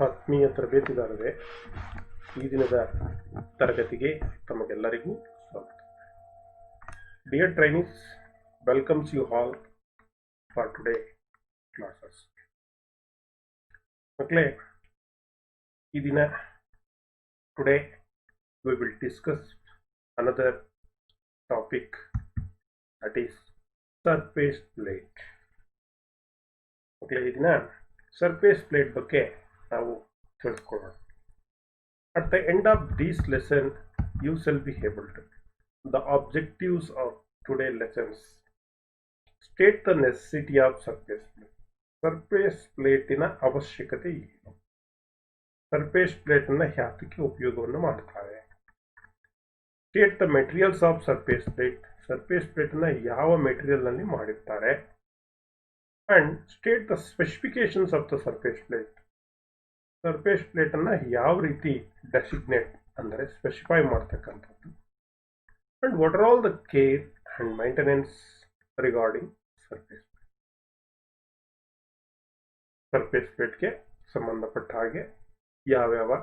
ಆತ್ಮೀಯ ತರಬೇತಿದಾರರೇ, ಈ ದಿನದ ತರಗತಿಗೆ ತಮಗೆಲ್ಲರಿಗೂ ಸ್ವಾಗತ. Dear trainees, welcomes you all for today classes. ಮಕ್ಕಳೇ, ಈ ದಿನ today we will discuss another topic, that is surface plate. ಮಕ್ಕಳೇ, ಈ ದಿನ ಸರ್ಫೇಸ್ ಪ್ಲೇಟ್ ಬಗ್ಗೆ ನಾವು ತಿಳ್ಕೊಳ್ಳೋಣ. At the end of this lesson, you shall be able to the objectives of today's lessons. State the necessity of surface plate. Surface ಪ್ಲೇಟಿನ ಅವಶ್ಯಕತೆ ಏನು? Surface plate ಅನ್ನ ಯಾತಕ್ಕೆ ಉಪಯೋಗವನ್ನು ಮಾಡ್ತಾರೆ? State the materials of surface plate. Surface plate ಅನ್ನ ಯಾವ material ನಲ್ಲಿ ಮಾಡಿರ್ತಾರೆ? And state the specifications of the surface plate. Surface plate ಅನ್ನ ಯಾವ ರೀತಿ ಡೆಸಿಗ್ನೇಟ್ ಅಂದರೆ ಸ್ಪೆಸಿಫೈ ಮಾಡ್ತಕ್ಕಂಥದ್ದು. And what are all the care and maintenance regarding surface plate. Surface ಪ್ಲೇಟ್ಗೆ ಸಂಬಂಧಪಟ್ಟ ಹಾಗೆ ಯಾವ್ಯಾವ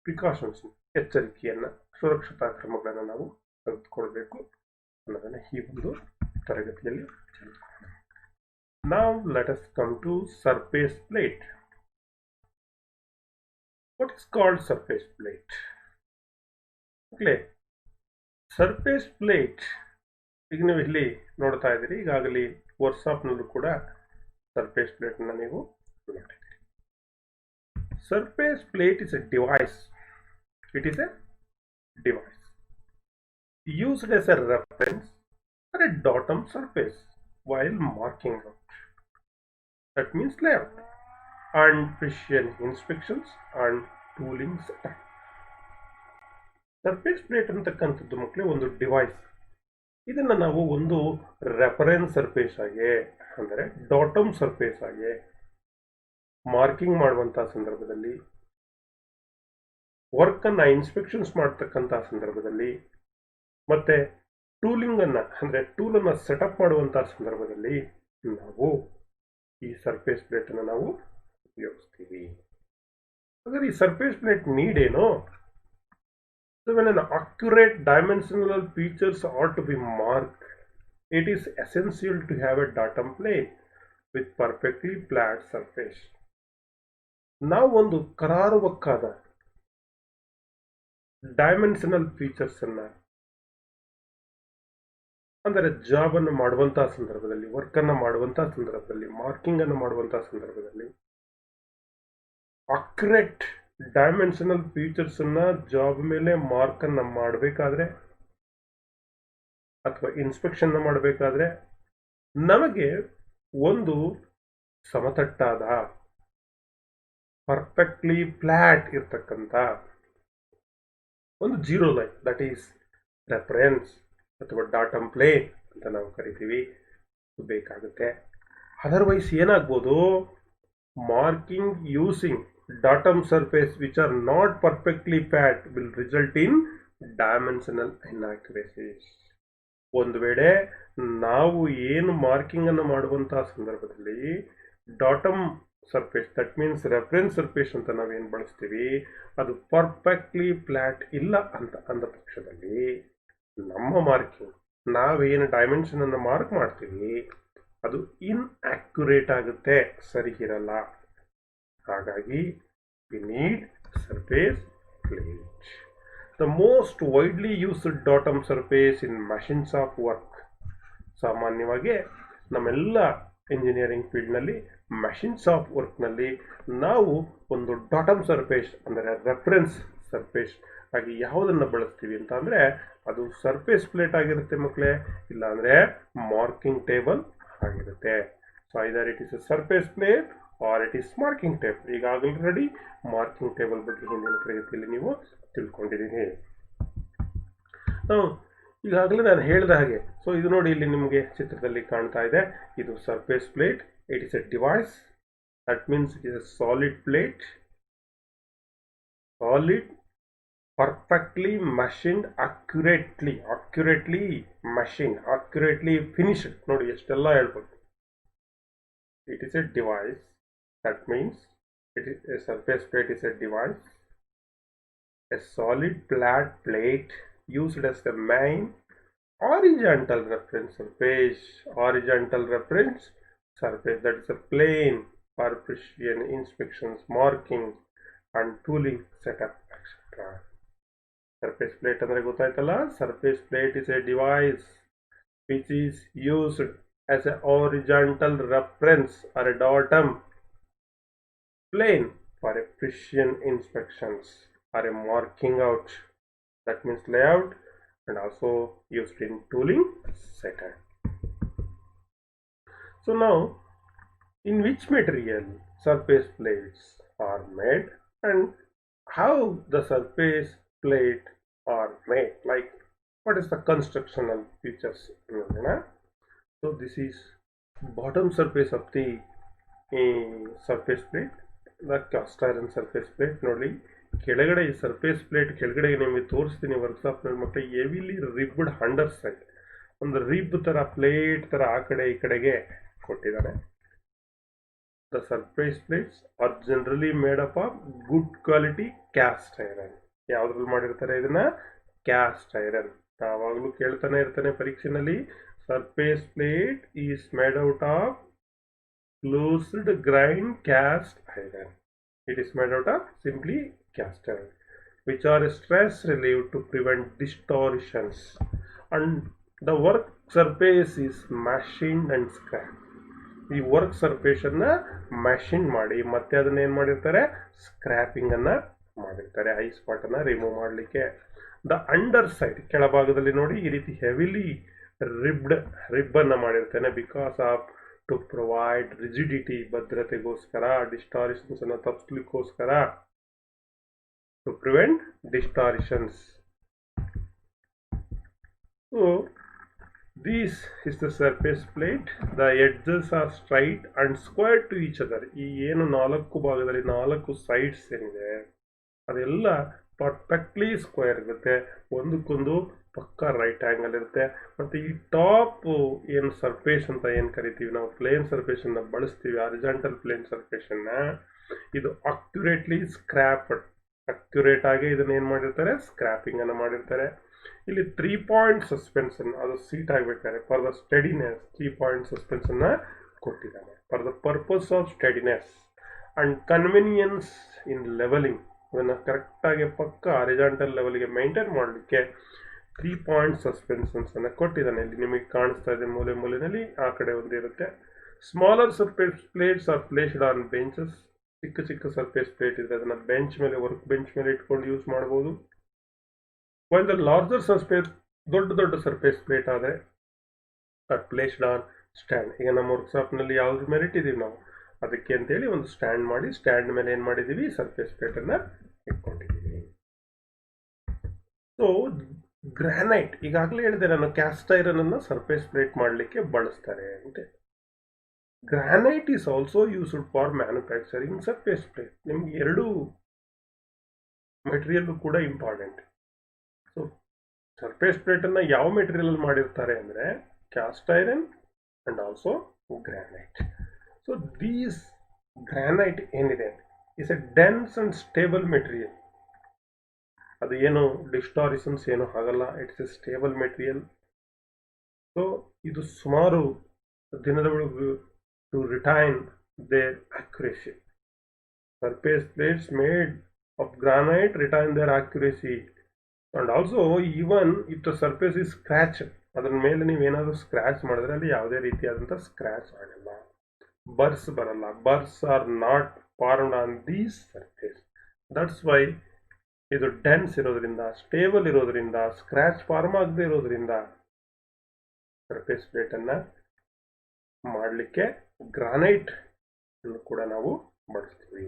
ಪ್ರಿಕಾಷನ್ಸ್, ಎಚ್ಚರಿಕೆಯನ್ನ, ಸುರಕ್ಷತಾ ಕ್ರಮಗಳನ್ನು ನಾವು ತೆಗೆದುಕೊಳ್ಬೇಕು ಅನ್ನೋದನ್ನ ಈ ಒಂದು ತರಗತಿಯಲ್ಲಿ ತಿಳಿದುಕೊಳ್ಳೋಣ. Now let us come to surface plate. What is called surface plate? Okay, surface plate ಈಗ ನೀವು ಇಲ್ಲಿ ನೋಡ್ತಾ ಇದ್ದೀರಿ. ಈಗಾಗಲೇ ವಾಟ್ಸಾಪ್ನಲ್ಲೂ ಕೂಡ ಸರ್ಫೇಸ್ ಪ್ಲೇಟ್ ಅನ್ನು ನೀವು ನೋಡಿದ್ದೀರಿ. Surface plate is A device. It is A device used as a reference or a datum surface while marking out. That means layout and precision inspections and tooling setup. Surface plate ಅಂತಕ್ಕಂಥದ್ದು ಮಕ್ಕಳೇ ಒಂದು device. ಇದನ್ನ ನಾವು ಒಂದು reference surface ಆಗಿ ಅಂದರೆ datum surface ಆಗಿ marking ಮಾಡುವಂತಹ ಸಂದರ್ಭದಲ್ಲಿ, ವರ್ಕ್ ಅನ್ನ ಇನ್ಸ್ಪೆಕ್ಷನ್ಸ್ ಮಾಡ್ತಕ್ಕಂತಹ ಸಂದರ್ಭದಲ್ಲಿ, ಮತ್ತೆ ಟೂಲಿಂಗ್ ಅನ್ನ ಅಂದ್ರೆ ಟೂಲ್ ಅನ್ನ ಸೆಟಪ್ ಮಾಡುವಂತಹ ಸಂದರ್ಭದಲ್ಲಿ ನಾವು ಈ ಸರ್ಫೇಸ್ ಪ್ಲೇಟ್ ಅನ್ನು ನಾವು ಉಪಯೋಗಿಸ್ತೀವಿ. ಹಾಗಾದ್ರೆ ಈ ಸರ್ಫೇಸ್ ಪ್ಲೇಟ್ ನೀಡ್ ಏನು? When an accurate dimensional features are to be marked, it is essential to have a datum plate with perfectly flat surface. ನಾವು ಒಂದು ಕರಾರುವಕ್ಕಾದ ಡೈಮೆನ್ಷನಲ್ ಫೀಚರ್ಸ್ ಅನ್ನ ಅಂದರೆ ಜಾಬ್ ಅನ್ನು ಮಾಡುವಂತಹ ಸಂದರ್ಭದಲ್ಲಿ, ವರ್ಕ್ ಅನ್ನ ಮಾಡುವಂತಹ ಸಂದರ್ಭದಲ್ಲಿ, ಮಾರ್ಕಿಂಗ್ ಅನ್ನು ಮಾಡುವಂತಹ ಸಂದರ್ಭದಲ್ಲಿ ಅಕ್ಯುರೇಟ್ ಡೈಮೆನ್ಷನಲ್ ಫೀಚರ್ಸ್ ಅನ್ನ ಜಾಬ್ ಮೇಲೆ ಮಾರ್ಕ್ ಅನ್ನ ಮಾಡಬೇಕಾದ್ರೆ ಅಥವಾ ಇನ್ಸ್ಪೆಕ್ಷನ್ ಮಾಡಬೇಕಾದ್ರೆ ನಮಗೆ ಒಂದು ಸಮತಟ್ಟಾದ ಪರ್ಫೆಕ್ಟ್ಲಿ ಫ್ಲಾಟ್ ಇರ್ತಕ್ಕಂಥ ಒಂದು zero line, that is reference ಅಥವಾ ಡಾಟಮ್ ಪ್ಲೇಟ್ ಅಂತ ನಾವು ಕರಿತೀವಿ, ಬೇಕಾಗುತ್ತೆ. ಅದರ್ವೈಸ್ ಏನಾಗ್ಬೋದು? Marking using datum surface which are not perfectly flat will result in dimensional inaccuracies. ಒಂದು ವೇಳೆ ನಾವು ಏನು ಮಾರ್ಕಿಂಗ್ ಅನ್ನು ಮಾಡುವಂತಹ ಸಂದರ್ಭದಲ್ಲಿ datum surface, that means reference surface ಅಂತ ನಾವೇನು ಬಳಸ್ತೀವಿ, ಅದು ಪರ್ಫೆಕ್ಟ್ಲಿ ಫ್ಲಾಟ್ ಇಲ್ಲ ಅಂತ ಅಂದ ಪಕ್ಷದಲ್ಲಿ ನಮ್ಮ ಮಾರ್ಕಿಂಗ್, ನಾವೇನು ಡೈಮೆನ್ಷನ್ ಅನ್ನು ಮಾರ್ಕ್ ಮಾಡ್ತೀವಿ ಅದು ಇನ್ಆಕ್ಯುರೇಟ್ ಆಗುತ್ತೆ, ಸರಿ ಇರಲ್ಲ. ಹಾಗಾಗಿ we need surface plate. The most widely used datum surface in machines of work. ಸಾಮಾನ್ಯವಾಗಿ ನಮ್ಮೆಲ್ಲ ಇಂಜಿನಿಯರಿಂಗ್ ಫೀಲ್ಡ್ನಲ್ಲಿ ಮಷಿನ್ಸ್ ಆಫ್ ವರ್ಕ್ನಲ್ಲಿ ನಾವು ಒಂದು ಡಾಟಮ್ ಸರ್ಫೇಸ್ ಅಂದರೆ ರೆಫರೆನ್ಸ್ ಸರ್ಫೇಸ್ ಆಗಿ ಯಾವುದನ್ನು ಬಳಸ್ತೀವಿ ಅಂತ ಅಂದರೆ ಅದು ಸರ್ಫೇಸ್ ಪ್ಲೇಟ್ ಆಗಿರುತ್ತೆ ಮಕ್ಕಳೇ, ಇಲ್ಲ ಅಂದರೆ ಮಾರ್ಕಿಂಗ್ ಟೇಬಲ್ ಆಗಿರುತ್ತೆ. So either it is a surface plate or it is marking table. ಈಗ ಆಲ್ರೆಡಿ ಮಾರ್ಕಿಂಗ್ ಟೇಬಲ್ ಬಗ್ಗೆ ಹಿಂದಿನ ತರಗತಿಯಲ್ಲಿ ನೀವು ತಿಳ್ಕೊಂಡಿದ್ದೀನಿ. ಈಗಾಗಲೇ ನಾನು ಹೇಳಿದ ಹಾಗೆ, ಸೊ ಇದು ನೋಡಿ ಇಲ್ಲಿ ನಿಮಗೆ ಚಿತ್ರದಲ್ಲಿ ಕಾಣ್ತಾ ಇದೆ, ಇದು surface plate. It is A device, that means it is A solid plate, solid perfectly machined, accurately machined, accurately finished. ನೋಡಿ ಎಷ್ಟೆಲ್ಲ ಹೇಳ್ಬೋದು. It is a device, that means A surface plate is a device, a solid flat plate used as the main horizontal reference surface. Horizontal reference surface, that is a plane for precision inspections, marking and tooling setup, etc. Surface plate ಅಂದ್ರೆ ಗೊತ್ತಾಯ್ತಲ್ಲ. Surface plate is a device which is used as a horizontal reference or a datum plane for a precision inspections or a marking out, that means layout, and also used in tooling setup. So now, in which material surface plates are made and how the surface plate are made, like what is the constructional features. So this is bottom surface of the surface plate, the cast iron surface plate. ನೋಡಿ ಕೆಳಗಡೆ ಈ surface plate ಕೆಳಗಡೆ ನಿಮಗೆ ತೋರಿಸ್ತೀನಿ workshop ಮಕ್ಕಳು, heavily ರಿಬ್ಡ್ under side, ಒಂದು rib ತರ plate ತರ ಆ ಕಡೆ ಈ ಕಡೆಗೆ ಕೊಟ್ಟಿದ್ದಾರೆ. The surface plates are generally made up of good quality cast iron. ಯಾವ್ದ್ರಲ್ಲಿ ಮಾಡಿರ್ತಾರೆ ಇದನ್ನ? Cast iron. ಯಾವಾಗಲೂ ಕೇಳ್ತಾನೆ ಇರ್ತಾನೆ ಪರೀಕ್ಷೆನಲ್ಲಿ, surface plate is made out of closed grind cast iron. It is made out of simply cast iron, which are stress relieved to prevent distortions, and the work surface is machined and scraped. ಈ work surface ಅನ್ನ ಮ್ಯಾಶಿನ್ ಮಾಡಿ ಮತ್ತೆ ಅದನ್ನ ಏನ್ ಮಾಡಿರ್ತಾರೆ? Scraping ಅನ್ನ ಮಾಡಿರ್ತಾರೆ, high spot ಅನ್ನ ರಿಮೂವ್ ಮಾಡಲಿಕ್ಕೆ. ದ ಅಂಡರ್ ಸೈಡ್ ಕೆಳಭಾಗದಲ್ಲಿ ನೋಡಿ ಈ ರೀತಿ ಹೆವಿಲಿ ರಿಬ್ ಅನ್ನ ಮಾಡಿರ್ತಾನೆ, because of to provide rigidity, ಭದ್ರತೆಗೋಸ್ಕರ, ಡಿಸ್ಟಾರಿಷನ್ಸ್ ಅನ್ನ ತಪ್ಪಿಸ್ಲಿಕ್ಕೋಸ್ಕರ, to prevent distortions. So this is the surface plate. The edges are straight and square to each other. ಈ ಏನು ನಾಲ್ಕು ಭಾಗದಲ್ಲಿ ನಾಲ್ಕು ಸೈಡ್ಸ್ ಏನಿದೆ ಅದೆಲ್ಲ ಪರ್ಫೆಕ್ಟ್ಲಿ ಸ್ಕ್ವೇರ್ ಇರುತ್ತೆ, ಒಂದಕ್ಕೊಂದು ಪಕ್ಕ ರೈಟ್ ಆಂಗಲ್ ಇರುತ್ತೆ. ಮತ್ತು ಈ ಟಾಪ್ ಏನು ಸರ್ಫೇಸ್ ಅಂತ ಏನು ಕರಿತೀವಿ ನಾವು, ಪ್ಲೇನ್ ಸರ್ಫೇಸ್ ಅನ್ನ ಬಳಸ್ತೀವಿ, ಹಾರಿಜಾಂಟಲ್ ಪ್ಲೇನ್ ಸರ್ಫೇಸ್ ಅನ್ನ, ಇದು ಅಕ್ಯುರೇಟ್ಲಿ ಸ್ಕ್ರಾಪ್ಡ್, ಅಕ್ಯುರೇಟ್ ಆಗಿ ಇದನ್ನ ಏನ್ ಮಾಡಿರ್ತಾರೆ? ಸ್ಕ್ರಾಪಿಂಗ್ ಅನ್ನ ಮಾಡಿರ್ತಾರೆ. ಇಲ್ಲಿ 3 ಪಾಯಿಂಟ್ ಸಸ್ಪೆನ್ಷನ್, ಅದು ಸೀಟ್ ಆಗಬೇಕಾದ್ರೆ for the steadiness 3 point suspension ಕೊಟ್ಟಿದ್ದಾನೆ, for the purpose of steadiness and convenience in levelling. ಇದನ್ನ ಕರೆಕ್ಟಾಗಿ ಪಕ್ಕ ಹಾರಿಜಾಂಟಲ್ ಲೆವೆಲ್ಗೆ ಮೈಂಟೈನ್ ಮಾಡಲಿಕ್ಕೆ 3 ಪಾಯಿಂಟ್ ಸಸ್ಪೆನ್ಷನ್ಸ್ ಅನ್ನ ಕೊಟ್ಟಿದ್ದಾನೆ. ಇಲ್ಲಿ ನಿಮಗೆ ಕಾಣಿಸ್ತಾ ಇದೆ ಮೂಲೆ ಮೂಲೆಯಲ್ಲಿ ಆ ಕಡೆ ಒಂದಿರುತ್ತೆ. Smaller surface plates are placed on benches. ಚಿಕ್ಕ ಚಿಕ್ಕ ಸರ್ಫೇಸ್ ಪ್ಲೇಟ್ ಇದೆ, ಅದನ್ನ ಬೆಂಚ್ ಮೇಲೆ, ವರ್ಕ್ ಬೆಂಚ್ ಮೇಲೆ ಇಟ್ಕೊಂಡು ಯೂಸ್ ಮಾಡಬಹುದು. While the larger surface, ದೊಡ್ಡ ಸರ್ಫೇಸ್ ಪ್ಲೇಟ್ ಆದರೆ ಪ್ಲೇಸ್ಡ್ ಆನ್ ಸ್ಟ್ಯಾಂಡ್. ಈಗ ನಮ್ಮ ವರ್ಕ್ಶಾಪ್ನಲ್ಲಿ ಯಾವ್ದ್ರ ಮೇಲೆ ಇಟ್ಟಿದ್ದೀವಿ ನಾವು, ಅದಕ್ಕೆ ಅಂತೇಳಿ ಒಂದು ಸ್ಟ್ಯಾಂಡ್ ಮಾಡಿ, ಸ್ಟ್ಯಾಂಡ್ ಮೇಲೆ ಏನು ಮಾಡಿದ್ದೀವಿ? ಸರ್ಫೇಸ್ ಪ್ಲೇಟ್ ಅನ್ನ ಇಟ್ಕೊಂಡಿದ್ದೀವಿ. ಸೊ ಗ್ರಾನೈಟ್, ಈಗಾಗಲೇ ಹೇಳಿದೆ ನಾನು, ಕ್ಯಾಸ್ಟ್ ಐರನ್ ಅನ್ನ ಸರ್ಫೇಸ್ ಪ್ಲೇಟ್ ಮಾಡಲಿಕ್ಕೆ ಬಳಸ್ತಾರೆ ಅಂತ. Granite is also used for manufacturing surface plate. ನಿಮ್ಗೆ ಎರಡು ಮೆಟೀರಿಯಲ್ ಕೂಡ ಇಂಪಾರ್ಟೆಂಟ್. ಸೊ ಸರ್ಫೇಸ್ ಪ್ಲೇಟ್ ಅನ್ನ ಯಾವ ಮೆಟೀರಿಯಲ್ ಅಲ್ಲಿ ಮಾಡಿರ್ತಾರೆ ಅಂದ್ರೆ cast iron and also granite. So these granite ಏನಿದೆ is a dense and stable material. ಅದು ಏನು ಡಿಸ್ಟಾರಿಷನ್ಸ್ ಏನು ಆಗಲ್ಲ, it's a stable material. So ಇದು ಸುಮಾರು ದಿನದವರೆಗೂ to retain their accuracy. Surface plates made of granite retain their accuracy. And also even if the surface is scratch, ಅದ್ರ ಮೇಲೆ ನೀವೇನಾದ್ರೂ ಸ್ಕ್ರಾಚ್ ಮಾಡಿದ್ರೆ ಅಲ್ಲಿ ಯಾವುದೇ ರೀತಿಯಾದಂಥ ಸ್ಕ್ರಾಚ್ ಆಗಲ್ಲ, ಬರ್ಸ್ ಬರಲ್ಲ. Burrs are not formed on these surface. That's why ಇದು ಡೆನ್ಸ್ ಇರೋದ್ರಿಂದ, ಸ್ಟೇಬಲ್ ಇರೋದ್ರಿಂದ, ಸ್ಕ್ರಾಚ್ ಫಾರ್ಮ್ ಆಗದೆ ಇರೋದ್ರಿಂದ ಸರ್ಫೇಸ್ ಪ್ಲೇಟ್ ಅನ್ನ ಮಾಡಲಿಕ್ಕೆ ಗ್ರಾನೈಟ್ ಅನ್ನು ಕೂಡ ನಾವು ಬಳಸ್ತೀವಿ.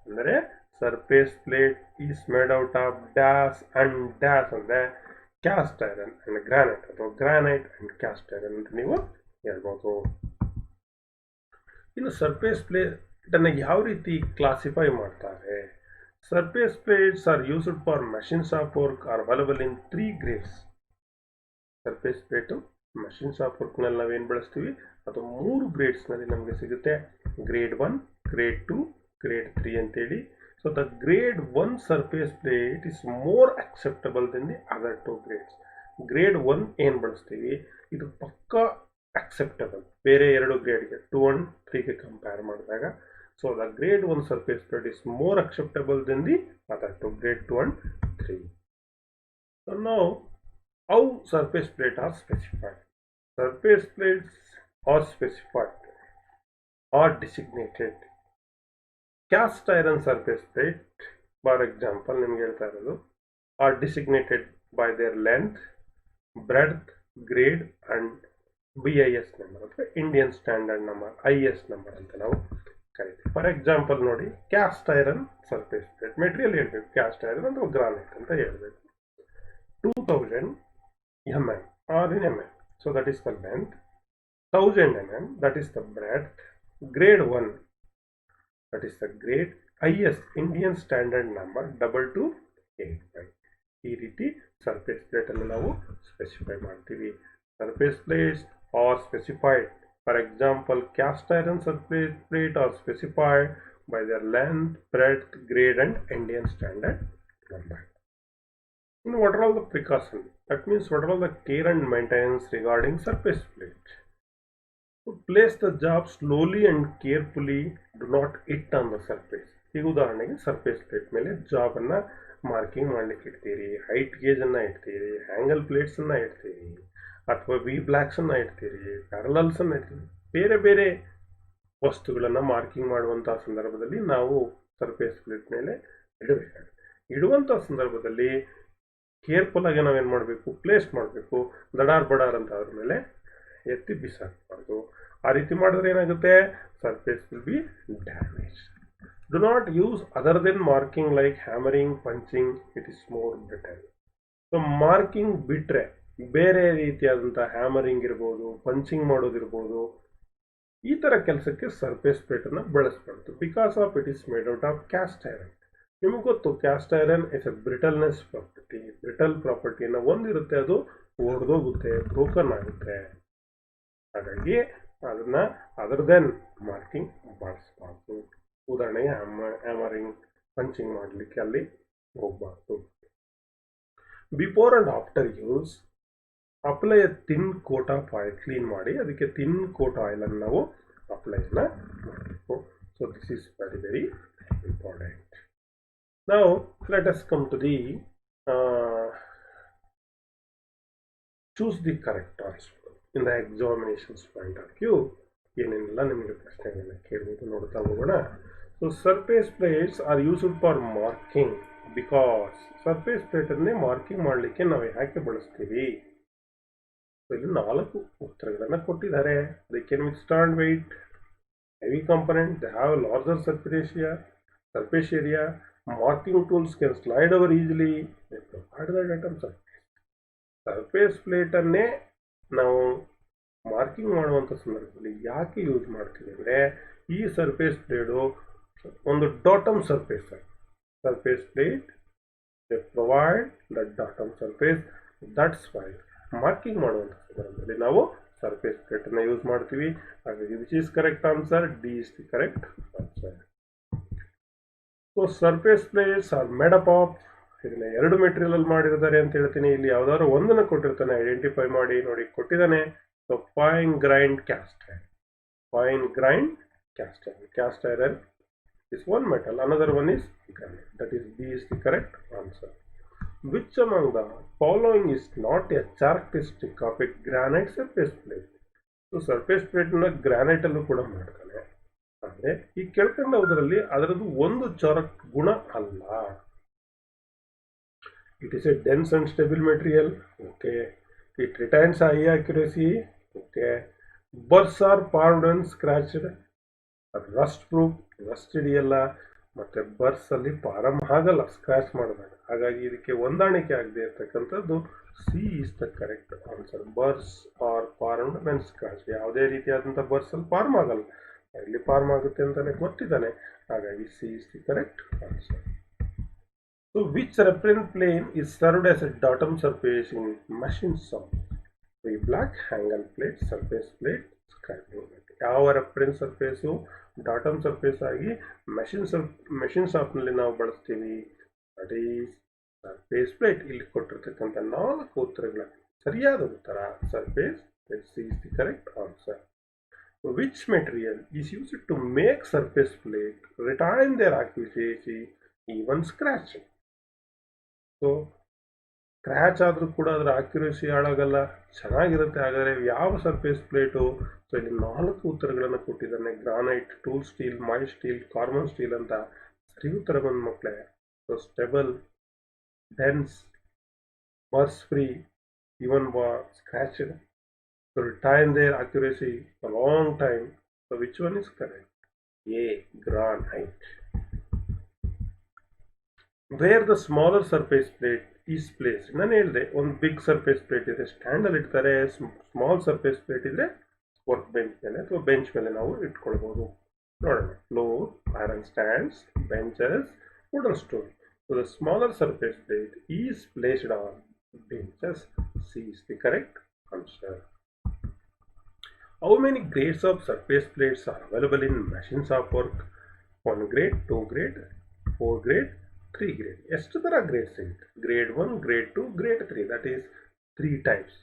ಅಂದರೆ surface plate is made out of dash and dash ಅಂದರೆ ಕ್ಯಾಸ್ಟ್ ಐರನ್ ಅಂಡ್ ಗ್ರಾನೈಟ್, ಅಥವಾ ಗ್ರಾನೈಟ್ ಅಂಡ್ ಕ್ಯಾಸ್ಟ್ ಐರನ್ ಅಂತ ನೀವು ಹೇಳ್ಬೋದು. ಇನ್ನು ಸರ್ಫೇಸ್ ಪ್ಲೇಟ್ ಅನ್ನ ಯಾವ ರೀತಿ ಕ್ಲಾಸಿಫೈ ಮಾಡ್ತಾರೆ? Surface plates are used for machines of work are available in 3 grades. Surface plate machines of ವರ್ಕ್ನಲ್ಲಿ ನಾವೇನು ಬಳಸ್ತೀವಿ ಅದು 3 ಗ್ರೇಡ್ಸ್ನಲ್ಲಿ ನಮಗೆ ಸಿಗುತ್ತೆ. ಗ್ರೇಡ್ 1, ಗ್ರೇಡ್ 2 ಗ್ರೇಡ್ 3 ಅಂತೇಳಿ. So the grade 1 surface plate is more acceptable then the other 2 grades. Grade 1 ಏನು ಬಳಸ್ತೀವಿ ಇದು ಪಕ್ಕಾ ಅಕ್ಸೆಪ್ಟಬಲ್ ಬೇರೆ 2 ಗ್ರೇಡ್ಗೆ 2 and 3ಗೆ ಕಂಪೇರ್ ಮಾಡಿದಾಗ. So the grade 1 surface plate is more acceptable then the other 2 grade 2 and 3. So now how surface plate are specified? Surface plates are specified or designated. Cast iron surface plate, for example, ನಿಮಗೆ ಹೇಳ್ತಾ ಇರೋದು are designated by their length, breadth, grade and BIS number ಅಥವಾ Indian standard number IS number ಅಂತ ನಾವು ಕರಿತೀವಿ. For example ನೋಡಿ, caste iron surface plate material ಹೇಳ್ಬೇಕು, caste iron ಅಥವಾ ಗ್ರಾನೈಟ್ ಅಂತ ಹೇಳ್ಬೇಕು. 2000 mm or in mm, so that is the length. 1000 mm, that is the breadth. Grade 1, that is the grade. IS Indian Standard Number 2285. ಈ ರೀತಿ surface plate ಅನ್ನು ನಾವು specify ಮಾಡ್ತೀವಿ. Surface plates are specified. For example, cast iron surface plate are specified by their length, breadth, grade and Indian Standard Number. And what are all the precautions? That means what are all the care and maintenance regarding surface plate? To place the job slowly and carefully, do not hit on the surface. ಈಗ ಉದಾಹರಣೆಗೆ surface plate ಮೇಲೆ job ಅನ್ನ marking ಮಾಡ್ಲಿಕ್ಕೆ ಇಡ್ತೀರಿ, height gauge ಅನ್ನ ಇಡ್ತೀರಿ, angle plates ಅನ್ನ ಇಡ್ತೀರಿ, ಅಥವಾ V blocks ಅನ್ನ ಇಡ್ತೀರಿ, parallels ಅನ್ನ ಇಡ್ತೀರಿ, ಬೇರೆ ಬೇರೆ ವಸ್ತುಗಳನ್ನ ಮಾರ್ಕಿಂಗ್ ಮಾಡುವಂತಹ ಸಂದರ್ಭದಲ್ಲಿ ನಾವು ಸರ್ಫೇಸ್ ಪ್ಲೇಟ್ ಮೇಲೆ ಇಡಬೇಕಾಗುತ್ತೆ. ಇಡುವಂತಹ ಸಂದರ್ಭದಲ್ಲಿ ಕೇರ್ಫುಲ್ ಆಗಿ ನಾವೇನು ಮಾಡಬೇಕು, ಪ್ಲೇಸ್ ಮಾಡಬೇಕು. ದಡಾರ್ ಬಡಾರ್ ಅಂತ ಅದ್ರ ಮೇಲೆ ಎತ್ತಿ ಬಿಸಾಕಬಾರ್ದು. ಆ ರೀತಿ ಮಾಡಿದ್ರೆ ಏನಾಗುತ್ತೆ, surface will be damage. Do not use other then marking like hammering, punching, it is more better. So marking ಬಿಟ್ರೆ ಬೇರೆ ರೀತಿಯಾದಂಥ ಹ್ಯಾಮರಿಂಗ್ ಇರ್ಬೋದು, ಪಂಚಿಂಗ್ ಮಾಡೋದಿರ್ಬೋದು, ಈ ಥರ ಕೆಲಸಕ್ಕೆ ಸರ್ಫೇಸ್ ಪ್ಲೇಟನ್ನು ಬಳಸಬಾರ್ದು. Because of it is made out of cast iron. ನಿಮಗೆ ಗೊತ್ತು, cast iron is a brittleness property. Brittle ಪ್ರಾಪರ್ಟಿಯನ್ನು ಒಂದಿರುತ್ತೆ, ಅದು ಒಡೆದೋಗುತ್ತೆ, ಬ್ರೋಕನ್ ಆಗುತ್ತೆ. ಹಾಗಾಗಿ ಅದನ್ನ ಅದರ್ ದೆನ್ ಮಾರ್ಕಿಂಗ್ ಬಳಸಬಾರ್ದು. ಉದಾಹರಣೆಗೆ ಹ್ಯಾಮರಿಂಗ್, ಪಂಚಿಂಗ್ ಮಾಡಲಿಕ್ಕೆ ಅಲ್ಲಿ ಹೋಗಬಾರ್ದು. Before and after use apply a thin coat of oil. Clean ಮಾಡಿ ಅದಕ್ಕೆ ಥಿನ್ ಕೋಟ್ ಆಯಿಲ್ ಅನ್ನು ನಾವು ಅಪ್ಲೈನ ಮಾಡಬೇಕು. So this is very very important. Now let us come to the choose the correct answer in the examinations point of view. ಏನೇನೆಲ್ಲ ನಿಮಗೆ ಪ್ರಶ್ನೆಗಳನ್ನ ಕೇಳಬಹುದು ನೋಡ್ತಾ ಹೋಗೋಣ. So surface plates are used for marking because surface plate ಅನ್ನೇ marking ಮಾಡಲಿಕ್ಕೆ ನಾವು ಯಾಕೆ ಬಳಸ್ತೀವಿ? ಇಲ್ಲಿ 4 ಉತ್ತರಗಳನ್ನು ಕೊಟ್ಟಿದ್ದಾರೆ. They can withstand weight, heavy component, they have a larger surface area, marking tools can slide over easily, they provide the atom surface. Surface plate ಅನ್ನೇ ನಾವು ಮಾರ್ಕಿಂಗ್ ಮಾಡುವಂಥ ಸಂದರ್ಭದಲ್ಲಿ ಯಾಕೆ ಯೂಸ್ ಮಾಡ್ತೀವಿ ಅಂದರೆ, ಈ ಸರ್ಫೇಸ್ ಪ್ಲೇಟು ಒಂದು datum surface. Surface plate they provide the datum surface. That's Y marking ಮಾಡುವಂಥ ಸಂದರ್ಭದಲ್ಲಿ ನಾವು ಸರ್ಫೇಸ್ ಪ್ಲೇಟನ್ನು ಯೂಸ್ ಮಾಡ್ತೀವಿ. ಹಾಗಾಗಿ which is correct answer? D is the correct answer. So surface plates are made up of, ಇದನ್ನ 2 material ಅಲ್ಲಿ ಮಾಡಿರ್ತಾರೆ ಅಂತ ಹೇಳ್ತೀನಿ. ಇಲ್ಲಿ ಯಾವ್ದಾದ್ರು ಒಂದನ್ನು ಕೊಟ್ಟಿರ್ತಾನೆ, ಐಡೆಂಟಿಫೈ ಮಾಡಿ ನೋಡಿ. ಕೊಟ್ಟಿದ್ದಾನೆ so fine grind caste iron. Fine grind caste iron. Caste iron is one metal, another one is granite. That is B is the correct answer. Which among the following is not a characteristic of a granite surface plate? So surface plate na granite allu kuda ಮಾಡ್ತಾನೆ, ಆದರೆ ಈ ಕೆಳಕಂಡವುದರಲ್ಲಿ ಅದರದ್ದು ಒಂದು ಚರಕ್ ಗುಣ ಅಲ್ಲ. It is a dense and stable material. Okay. It retains high accuracy. Okay. Burrs are formed and scratched. Rust proof, rust ಹಿಡಿಯಲ್ಲ, ಮತ್ತು ಬರ್ಸಲ್ಲಿ ಪಾರಮ್ ಆಗಲ್ಲ ಸ್ಕ್ರ್ಯಾಚ್ ಮಾಡಿದಾಗ. ಹಾಗಾಗಿ ಇದಕ್ಕೆ ಹೊಂದಾಣಿಕೆ ಆಗದೆ ಇರ್ತಕ್ಕಂಥದ್ದು C is the correct answer. Burrs are formed when scratch. ಯಾವುದೇ ರೀತಿಯಾದಂಥ ಬರ್ಸಲ್ಲಿ ಫಾರ್ಮ್ ಆಗಲ್ಲ, ಇಲ್ಲಿ ಫಾರ್ಮ್ ಆಗುತ್ತೆ ಅಂತಲೇ ಗೊತ್ತಿದ್ದಾನೆ. ಹಾಗಾಗಿ C is the correct answer. So which reference plane is served as a datum surface in machine shop? ಈ block angle plate, surface plate, scraping plate. ಯಾವ ರೆಫರೆನ್ಸ್ ಸರ್ಫೇಸು ಡಾಟಮ್ ಸರ್ಫೇಸ್ ಆಗಿ machine ಶಾಪ್ನಲ್ಲಿ ನಾವು ಬಳಸ್ತೀವಿ. That is surface plate. ಇಲ್ಲಿ ಕೊಟ್ಟಿರ್ತಕ್ಕಂಥ 4 ಉತ್ತರಗಳ ಸರಿಯಾದ ಉತ್ತರ surface plate. C is the correct answer. Which material is used to make surface plate retain their accuracy even scratching? So scratch ಆದರೂ ಕೂಡ ಅದರ ಅಕ್ಯುರೇಸಿ ಹಾಳಾಗಲ್ಲ, ಚೆನ್ನಾಗಿರುತ್ತೆ. ಹಾಗಾದರೆ ಯಾವ ಸರ್ಫೇಸ್ ಪ್ಲೇಟು? ಸೊ ಇಲ್ಲಿ 4 ಉತ್ತರಗಳನ್ನು ಕೊಟ್ಟಿದ್ದಾನೆ. ಗ್ರಾನೈಟ್, ಟೂಲ್ ಸ್ಟೀಲ್, ಮೈ ಸ್ಟೀಲ್, ಕಾರ್ಬನ್ ಸ್ಟೀಲ್ ಅಂತ. ಸರಿ ಉತ್ತರ ಬಂದ ಮಕ್ಕಳೇ. So stable, dense, burrs free, even scratched. So retain their accuracy a long time. So which one is correct? A. Granite. Where the smaller surface plate is placed. ನಾನು ಹೇಳಿದೆ ಒಂದು big surface plate ಇದೆ, ಸ್ಟ್ಯಾಂಡಲ್ಲಿ ಇಡ್ತಾರೆ. Small surface plate ಇದ್ರೆ work bench ಮೇಲೆ ಅಥವಾ bench ಮೇಲೆ ನಾವು ಇಟ್ಕೊಳ್ಬೋದು. ನೋಡೋಣ. Floor, iron stands, benches, wooden stool. So the smaller surface plate is placed on benches. C is the correct answer. How many grades of surface plates are available in machine shop work? 1 grade, 2 grade, 4 grade, 3 grade. ಎಷ್ಟು ತರ grades ಇದೆ? Grade 1, grade 2, grade 3. That is 3 types.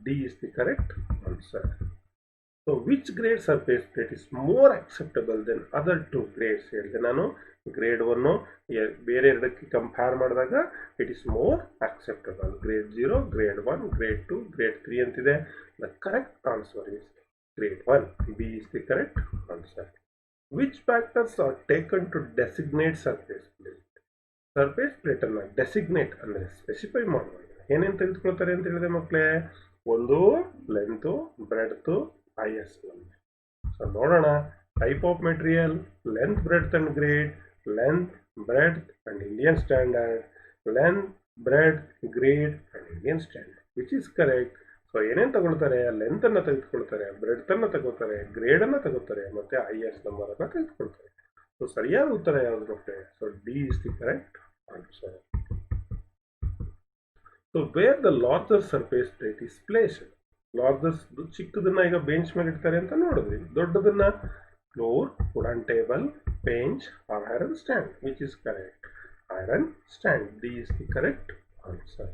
D is the correct answer. So which grade surface plate is more acceptable than other 2 grades? ಹೇಳಿದೆ ನಾನು. Grade 1 ಬೇರೆ ಎರಡಕ್ಕೆ compare ಮಾಡಿದಾಗ it is more acceptable. Grade 0, grade 1, grade 2, grade 3 ಅಂತಿದೆ. The correct answer is grade 1. B is the correct answer. Which factors are taken to designate surface plate? Surface plate ಅನ್ನ designate ಅಂದರೆ specify ಮಾಡುವಾಗ ಏನೇನು ತೆಗೆದುಕೊಳ್ತಾರೆ ಅಂತ ಹೇಳಿದ್ರೆ ಮಕ್ಕಳೇ, ಒಂದು ಲೆಂತು, ಬ್ರೆಡ್ತು, IS. ಸೊ ನೋಡೋಣ. Type of material, length, breadth and grade, length, breadth and Indian standard, length, breadth, grade and Indian standard. Which is correct? So ಏನೇನು ತಗೊಳ್ತಾರೆ? ಲೆಂತನ್ನು ತೆಗೆದುಕೊಳ್ತಾರೆ, ಬ್ರೆಡ್ತನ್ನು ತಗೋತಾರೆ, ಗ್ರೇಡನ್ನು ತಗೋತಾರೆ, ಮತ್ತು IS ನಂಬರನ್ನು ತೆಗೆದುಕೊಳ್ತಾರೆ. ಸೊ ಸರಿಯಾದ ಉತ್ತರ ಯಾವುದು ಮಕ್ಕಳೇ? So D is the correct answer. So where the larger surface plate is placed. Larger ಚಿಕ್ಕದನ್ನ ಈಗ ಬೆಂಚ್ ಮೇಲೆ ಇಡ್ತಾರೆ ಅಂತ ನೋಡಿದ್ವಿ. ದೊಡ್ಡದನ್ನ floor, wooden table, bench or iron stand. Which is correct? Iron stand. D is the correct answer.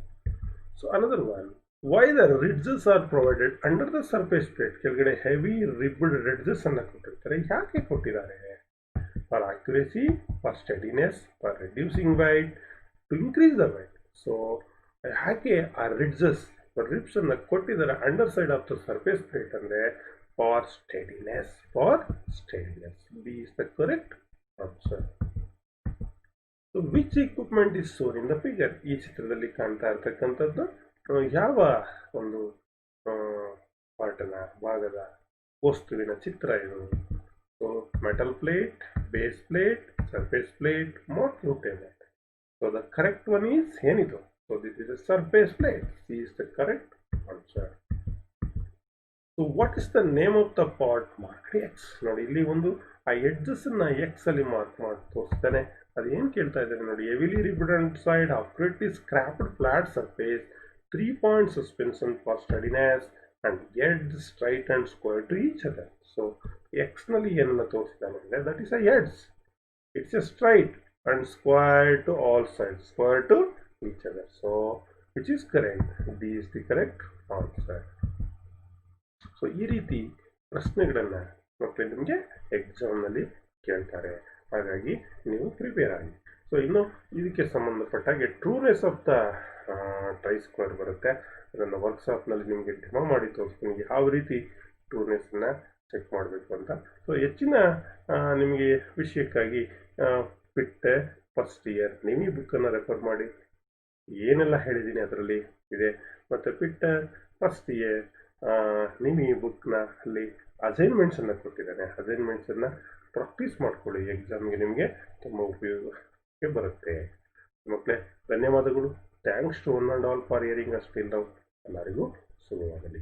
So another one. Why the ridges are provided under the surface plate? ಕೆಳಗಡೆ heavy ರಿಬ್ಡ್ ridges ಅನ್ನ ಕೊಟ್ಟಿರ್ತಾರೆ. ಯಾಕೆ ಕೊಟ್ಟಿದ್ದಾರೆ? For accuracy, for steadiness, for reducing weight, to increase the weight. So ಯಾಕೆ ಆ ridges ribs ಅನ್ನ ಕೊಟ್ಟಿದ್ದಾರೆ under side of the surface plate ಅಂದ್ರೆ for ಸ್ಟೆಡಿನೆಸ್. B is the correct answer. So which equipment is shown in the figure? ಈ ಚಿತ್ರದಲ್ಲಿ ಕಾಣ್ತಾ ಇರ್ತಕ್ಕಂಥದ್ದು ಯಾವ ಒಂದು ಪಾರ್ಟನ ಭಾಗದ ವಸ್ತುವಿನ ಚಿತ್ರ ಇದು? So metal plate, base plate, surface plate, marking table. So the correct one is ಏನಿದು? So this is a surface plate. C is the correct answer. So what is the name of the part marked X? ನೋಡಿ ಇಲ್ಲಿ ಒಂದು ಆ edges ಅನ್ನ X ಅಲ್ಲಿ mark ಮಾಡಿ ತೋರಿಸ್ತಾನೆ. ಅದೇನು ಕೇಳ್ತಾ ಇದ್ದಾರೆ ನೋಡಿ. Heavily ribbed side after is scraped flat surface, 3-point suspension for steadiness and edge straight and square to each other. So X ನಲ್ಲಿ ಏನನ್ನ ತೋರಿಸಿದಾನೆ ಅಂದ್ರೆ that is a edge. It's a straight and square to all sides, square to each other. So which is correct? D is the correct answer. So ಈ ರೀತಿ ಪ್ರಶ್ನೆಗಳನ್ನ ಮಕ್ಕಳು ನಿಮಗೆ ಎಕ್ಸಾಮ್ನಲ್ಲಿ ಕೇಳ್ತಾರೆ. ಹಾಗಾಗಿ ನೀವು ಪ್ರಿಪೇರ್ ಆಗಿ. ಸೊ ಇನ್ನು ಇದಕ್ಕೆ ಸಂಬಂಧಪಟ್ಟಾಗೆ ಟ್ರೂನೆಸ್ ಆಫ್ ದ ಟ್ರೈ ಸ್ಕ್ವೇರ್ ಬರುತ್ತೆ. ಅದನ್ನು ವರ್ಕ್ಶಾಪ್ನಲ್ಲಿ ನಿಮಗೆ ಡೆಮೋ ಮಾಡಿ ತೋರಿಸ್ತೀನಿ ಯಾವ ರೀತಿ ಟ್ರೂನೆಸ್ಸನ್ನು ಚೆಕ್ ಮಾಡಬೇಕು ಅಂತ. ಸೊ ಹೆಚ್ಚಿನ ನಿಮಗೆ ವಿಷಯಕ್ಕಾಗಿ ಪಿಟ್ ಫಸ್ಟ್ ಇಯರ್ ನಿಮಿ ಬುಕ್ಕನ್ನು ರೆಫರ್ ಮಾಡಿ. ಏನೆಲ್ಲ ಹೇಳಿದ್ದೀನಿ ಅದರಲ್ಲಿ ಇದೆ. ಮತ್ತು ಪಿಟ್ ಫಸ್ಟ್ ಇಯರ್ ನಿಮಿ ಬುಕ್ನ ಅಲ್ಲಿ ಅಸೈನ್ಮೆಂಟ್ಸನ್ನು ಕೊಟ್ಟಿದ್ದಾನೆ. ಅಸೈನ್ಮೆಂಟ್ಸನ್ನು ಪ್ರಾಕ್ಟೀಸ್ ಮಾಡ್ಕೊಳ್ಳಿ. ಎಕ್ಸಾಮ್ಗೆ ನಿಮಗೆ ತುಂಬ ಉಪಯೋಗಕ್ಕೆ ಬರುತ್ತೆ. ಮಕ್ಕಳೇ ಧನ್ಯವಾದಗಳು. Thanks to one and all for hearing us till now. ಎಲ್ಲರಿಗೂ ಶುಭವಾಗಲಿ.